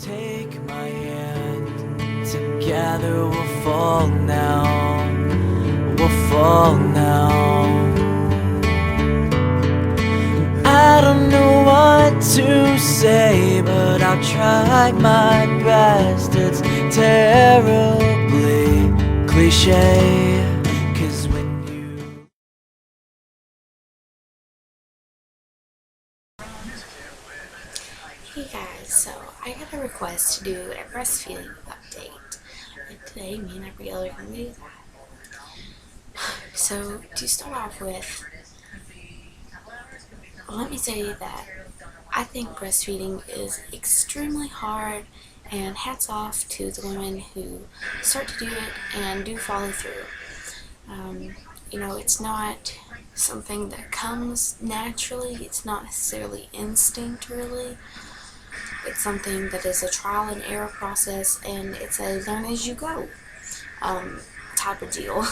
Take my hand, together we'll fall now, we'll fall now. I don't know what to say, but I'll try my best. It's terribly cliche, 'cause when you... Hey guys, so I got a request to do a breastfeeding update, and today me and Abigail are going to do that. So to start off with, let me say that I think breastfeeding is extremely hard, and hats off to the women who start to do it and do follow through. It's not something that comes naturally, it's not necessarily instinct really. It's something that is a trial and error process, and it's a learn as you go type of deal.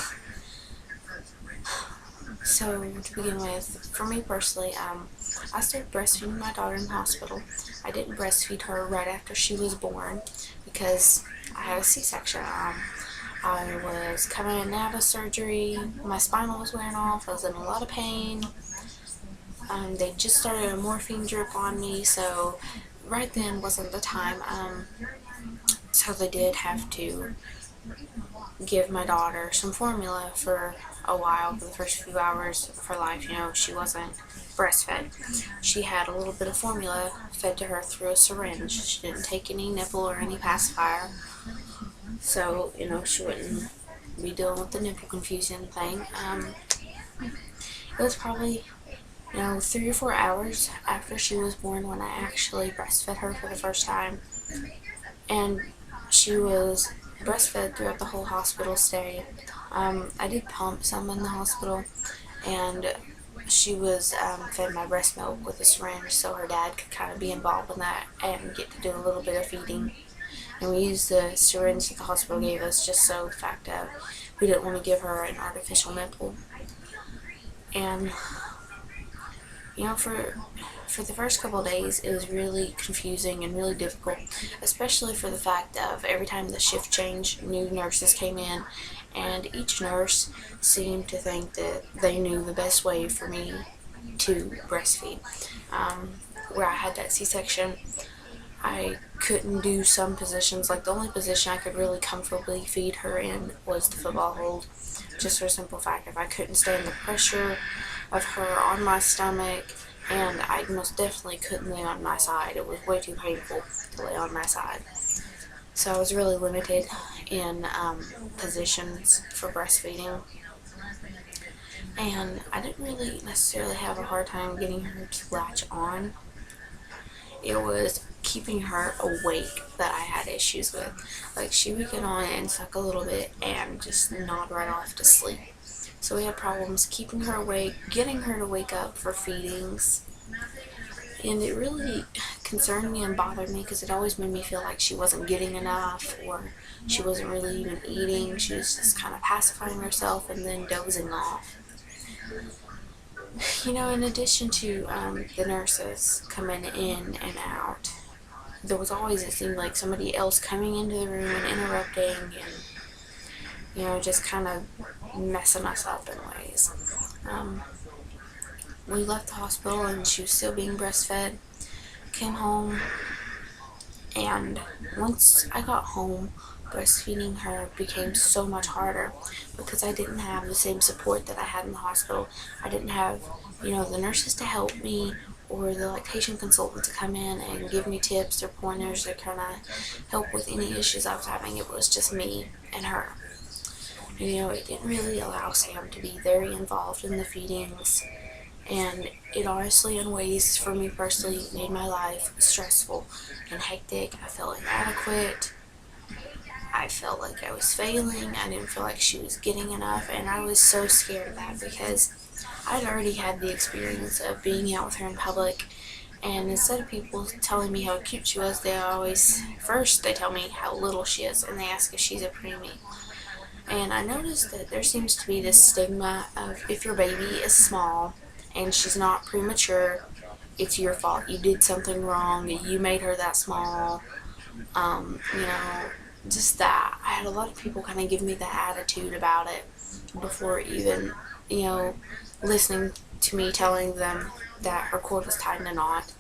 So to begin with, for me personally, I started breastfeeding my daughter in the hospital. I didn't breastfeed her right after she was born because I had a C-section. I was coming out of surgery, my spinal was wearing off, I was in a lot of pain. They just started a morphine drip on me, so right then wasn't the time. So they did have to give my daughter some formula for a while, for the first few hours of her life. She wasn't breastfed. She had a little bit of formula fed to her through a syringe. She didn't take any nipple or any pacifier, so she wouldn't be dealing with the nipple confusion thing. It was probably 3 or 4 hours after she was born when I actually breastfed her for the first time, and she was breastfed throughout the whole hospital stay. I did pump some in the hospital, and she was fed my breast milk with a syringe, so her dad could kind of be involved in that and get to do a little bit of feeding. And we used the syringe that the hospital gave us just so the fact that we didn't want to give her an artificial nipple. And for the first couple of days, it was really confusing and really difficult, especially for the fact of every time the shift changed, new nurses came in, and each nurse seemed to think that they knew the best way for me to breastfeed. Where I had that C-section, I couldn't do some positions. Like, the only position I could really comfortably feed her in was the football hold, just for the simple fact if I couldn't stand the pressure of her on my stomach, and I most definitely couldn't lay on my side. It was way too painful to lay on my side. So I was really limited in positions for breastfeeding, and I didn't really necessarily have a hard time getting her to latch on. It was keeping her awake that I had issues with. Like, she would get on and suck a little bit and just nod right off to sleep. So we had problems keeping her awake, getting her to wake up for feedings, and it really concerned me and bothered me because it always made me feel like she wasn't getting enough, or she wasn't really even eating. She was just kind of pacifying herself and then dozing off. In addition to the nurses coming in and out, there was always, it seemed like, somebody else coming into the room and interrupting and just kind of messing us up in ways. We left the hospital and she was still being breastfed. Came home, and once I got home, breastfeeding her became so much harder because I didn't have the same support that I had in the hospital. I didn't have, the nurses to help me, or the lactation consultant to come in and give me tips or pointers or kind of help with any issues I was having. It was just me and her. It didn't really allow Sam to be very involved in the feedings, and it honestly, in ways, for me personally, made my life stressful and hectic. I felt inadequate. I felt like I was failing. I didn't feel like she was getting enough, and I was so scared of that because I'd already had the experience of being out with her in public, and instead of people telling me how cute she was, they tell me how little she is, and they ask if she's a preemie. And I noticed that there seems to be this stigma of, if your baby is small and she's not premature, it's your fault. You did something wrong. You made her that small. You know, just that. I had a lot of people kind of give me the attitude about it before even, you know, listening to me telling them that her cord was tied in a knot.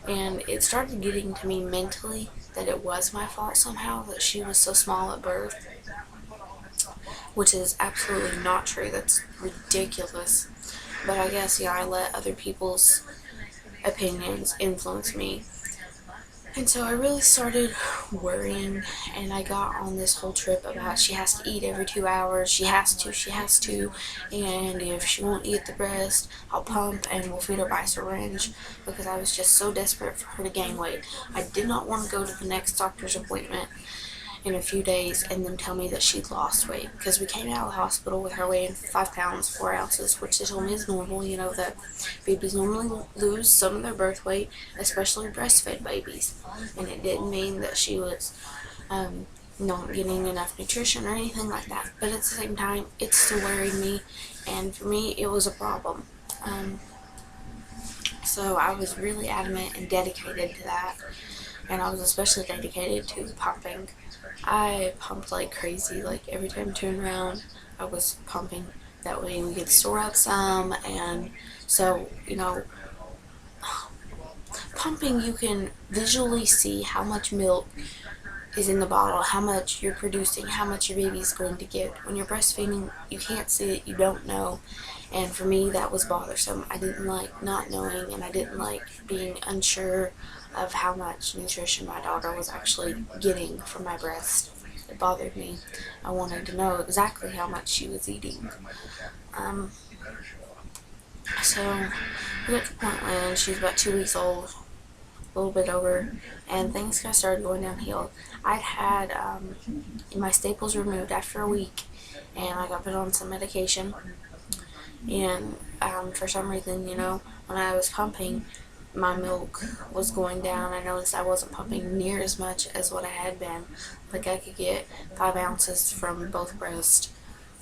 And it started getting to me mentally that it was my fault somehow that she was so small at birth, which is absolutely not true. That's ridiculous. But I guess, yeah, I let other people's opinions influence me. And so I really started worrying, and I got on this whole trip about she has to eat every 2 hours, she has to, and if she won't eat the breast, I'll pump and we'll feed her by syringe, because I was just so desperate for her to gain weight. I did not want to go to the next doctor's appointment in a few days and then tell me that she'd lost weight, because we came out of the hospital with her weighing 5 pounds 4 ounces, which they told me is normal. You know that babies normally lose some of their birth weight, especially breastfed babies, and it didn't mean that she was not getting enough nutrition or anything like that, but at the same time it still worried me, and for me it was a problem. So I was really adamant and dedicated to that, and I was especially dedicated to pumping. I pumped like crazy. Like every time I turned around, I was pumping. That way we could store up some, and so, you know, pumping, you can visually see how much milk is in the bottle, how much you're producing, how much your baby is going to get. When you're breastfeeding, you can't see it, you don't know. And for me, that was bothersome. I didn't like not knowing, and I didn't like being unsure of how much nutrition my daughter was actually getting from my breast. It bothered me. I wanted to know exactly how much she was eating. So we got to the point when she was about 2 weeks old, a little bit over, and things kind of started going downhill. I'd had my staples removed after a week, and I got put on some medication. And for some reason, you know, when I was pumping, my milk was going down. I noticed I wasn't pumping near as much as what I had been. Like I could get 5 ounces from both breasts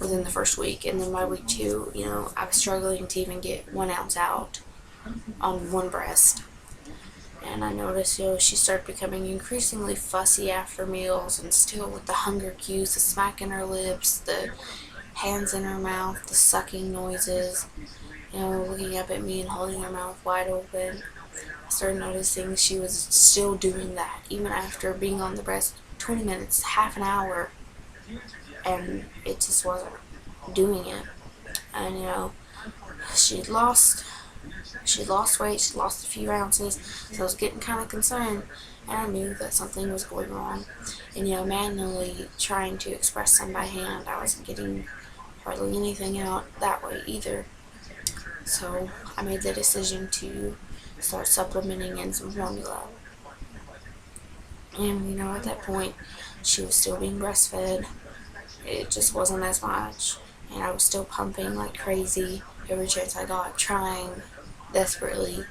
within the first week, and then by week 2, you know, I was struggling to even get 1 ounce out on one breast. And I noticed, you know, she started becoming increasingly fussy after meals, and still with the hunger cues, the smack in her lips, the hands in her mouth, the sucking noises, you know, looking up at me and holding her mouth wide open. I started noticing she was still doing that, even after being on the breast 20 minutes, half an hour, and it just wasn't doing it. And, you know, she'd lost weight, she'd lost a few ounces, so I was getting kind of concerned, and I knew that something was going wrong. And, you know, manually trying to express some by hand, I wasn't getting hardly anything out that way either. So I made the decision to start supplementing in some formula. And, you know, at that point, she was still being breastfed. It just wasn't as much, and I was still pumping like crazy every chance I got, trying desperately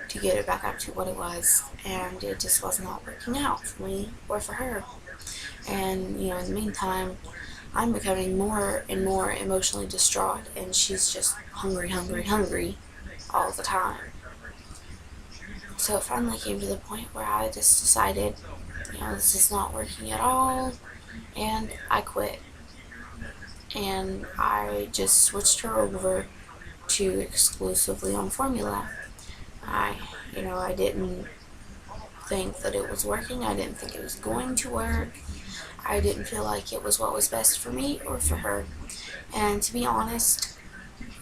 to get it back up to what it was, and it just was not working out for me or for her. And, you know, in the meantime, I'm becoming more and more emotionally distraught, and she's just hungry all the time. So it finally came to the point where I just decided, you know, this is not working at all, and I quit. And I just switched her over to exclusively on formula. I didn't think that it was working. I didn't think it was going to work. I didn't feel like it was what was best for me or for her. And to be honest,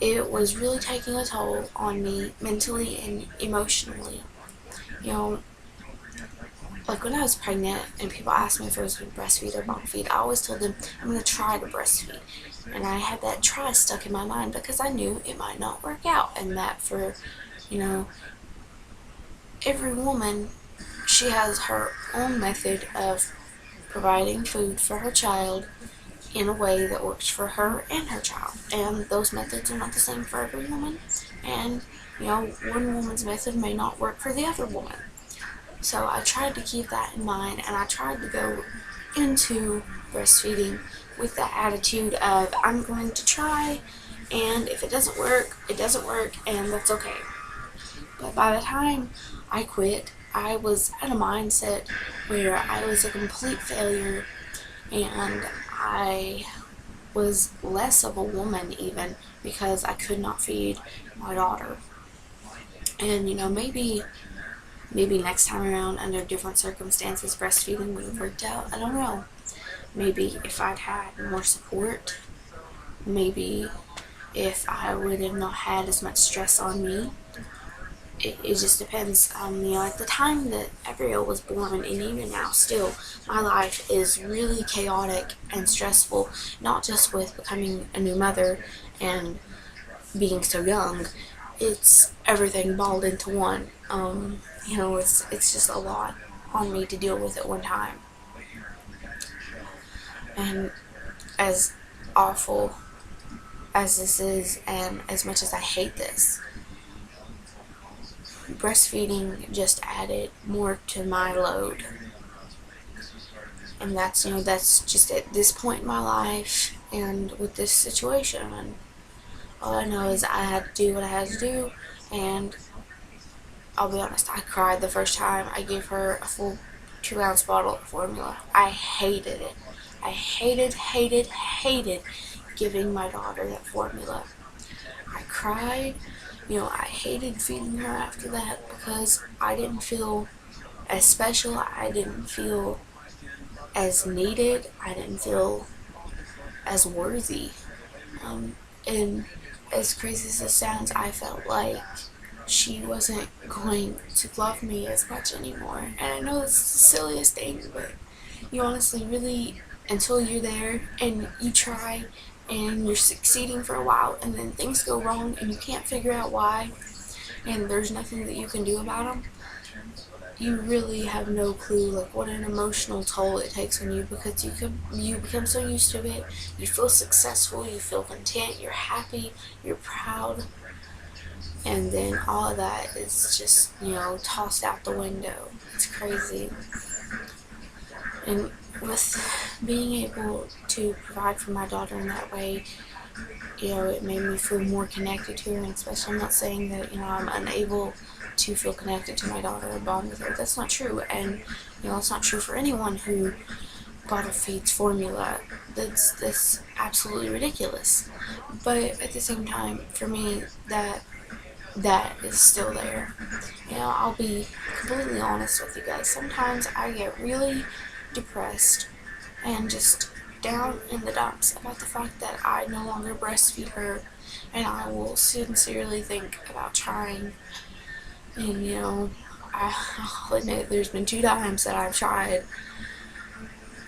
it was really taking a toll on me mentally and emotionally. You know, like when I was pregnant and people asked me if I was going to breastfeed or bottle feed, I always told them I'm going to try to breastfeed. And I had that try stuck in my mind because I knew it might not work out, and that for, you know, every woman, she has her own method of providing food for her child in a way that works for her and her child. And those methods are not the same for every woman. And, you know, one woman's method may not work for the other woman. So I tried to keep that in mind, and I tried to go into breastfeeding with the attitude of I'm going to try, and if it doesn't work, it doesn't work, and that's okay. But by the time I quit, I was at a mindset where I was a complete failure, and I was less of a woman even because I could not feed my daughter. And maybe next time around under different circumstances breastfeeding would have worked out. I don't know. Maybe if I'd had more support, maybe if I would have not had as much stress on me. It just depends. At the time that Abrielle was born, and even now, still, my life is really chaotic and stressful. Not just with becoming a new mother and being so young. It's everything balled into one. It's just a lot on me to deal with at one time. And as awful as this is, and as much as I hate this, breastfeeding just added more to my load. And that's just at this point in my life and with this situation. And all I know is I had to do what I had to do, and I'll be honest, I cried the first time I gave her a full 2-ounce bottle of formula. I hated it. I hated giving my daughter that formula. I cried. I hated feeding her after that because I didn't feel as special. I didn't feel as needed. I didn't feel as worthy. And as crazy as this sounds, I felt like she wasn't going to love me as much anymore. And I know it's the silliest thing, but you honestly really, until you're there and you try and you're succeeding for a while and then things go wrong and you can't figure out why and there's nothing that you can do about them, you really have no clue like what an emotional toll it takes on you, because you become so used to it. You feel successful, you feel content, you're happy, you're proud, and then all of that is just tossed out the window. It's crazy. And with being able to provide for my daughter in that way, it made me feel more connected to her. And especially, I'm not saying that I'm unable to feel connected to my daughter or bond with her. That's not true. And it's not true for anyone who bottle feeds formula. That's absolutely ridiculous. But at the same time, for me, that is still there. I'll be completely honest with you guys. Sometimes I get really depressed and just down in the dumps about the fact that I no longer breastfeed her, and I will sincerely think about trying. And I'll admit there's been 2 times that I've tried,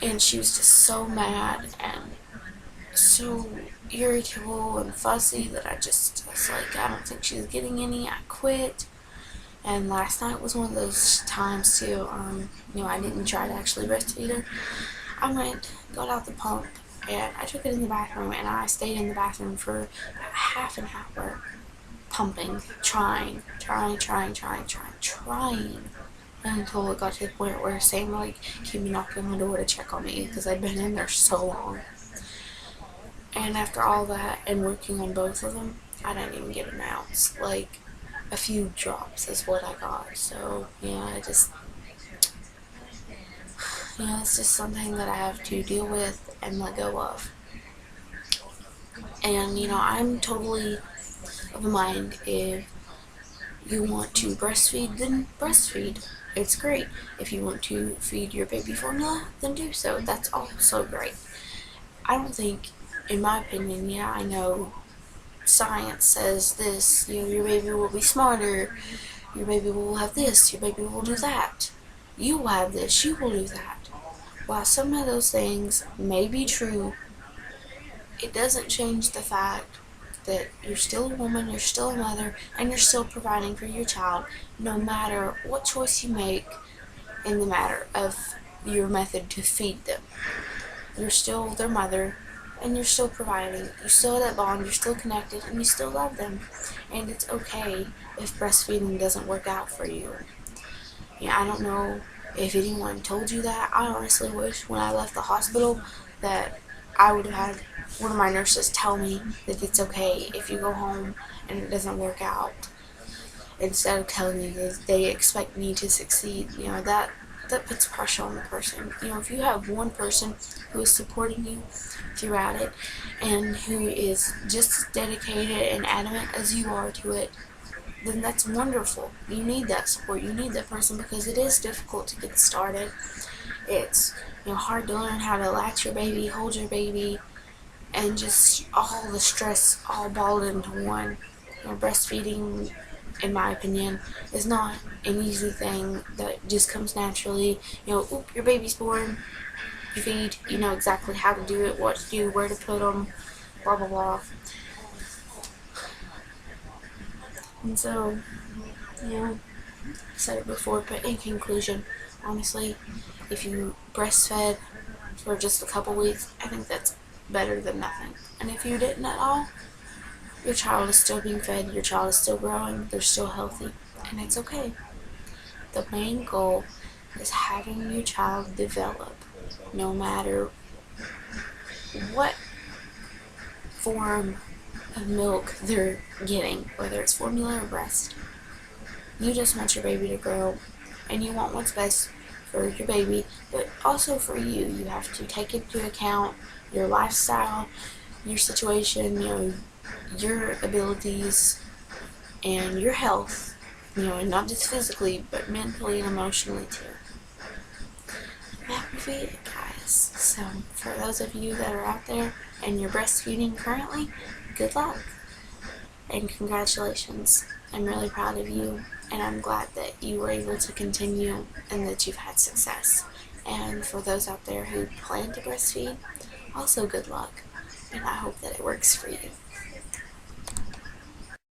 and she was just so mad and so irritable and fussy that I was like, I don't think she's getting any. I quit. And last night was one of those times too. I didn't try to actually breastfeed her. I got out the pump, and I took it in the bathroom, and I stayed in the bathroom for about half an hour, pumping, trying, until it got to the point where Sam keep me knocking on the door to check on me because I'd been in there so long. And after all that and working on both of them, I didn't even get an ounce. A few drops is what I got. So it's just something that I have to deal with and let go of. And I'm totally of a mind, if you want to breastfeed, then breastfeed. It's great. If you want to feed your baby formula, then do so. That's also great. I don't think, in my opinion, I know science says this, your baby will be smarter, your baby will have this, your baby will do that, you will have this, you will do that. While some of those things may be true, it doesn't change the fact that you're still a woman, you're still a mother, and you're still providing for your child, no matter what choice you make in the matter of your method to feed them. You're still their mother, and you're still providing. You still have that bond, you're still connected, and you still love them. And it's okay if breastfeeding doesn't work out for you. I don't know if anyone told you that. I honestly wish when I left the hospital that I would have had one of my nurses tell me that it's okay if you go home and it doesn't work out. instead of telling me that they expect me to succeed. That puts pressure on the person. If you have one person who is supporting you throughout it and who is just as dedicated and adamant as you are to it, then that's wonderful. You need that support. You need that person because it is difficult to get started. It's hard to learn how to latch your baby, hold your baby, and just all the stress all balled into one. Breastfeeding, in my opinion, is not an easy thing that just comes naturally. Oop, your baby's born, you feed, you know exactly how to do it, what to do, where to put them, blah blah blah. And so, I said it before, but in conclusion, honestly, if you breastfed for just a couple weeks, I think that's better than nothing. And if you didn't at all, your child is still being fed, your child is still growing, they're still healthy, and it's okay. The main goal is having your child develop, no matter what form of milk they're getting, whether it's formula or breast. You just want your baby to grow, and you want what's best for your baby, but also for you. You have to take into account your lifestyle, your situation, your abilities, and your health, and not just physically, but mentally and emotionally too. Happy feeding, guys. So, for those of you that are out there and you're breastfeeding currently, good luck and congratulations. I'm really proud of you, and I'm glad that you were able to continue and that you've had success. And for those out there who plan to breastfeed, also good luck, and I hope that it works for you.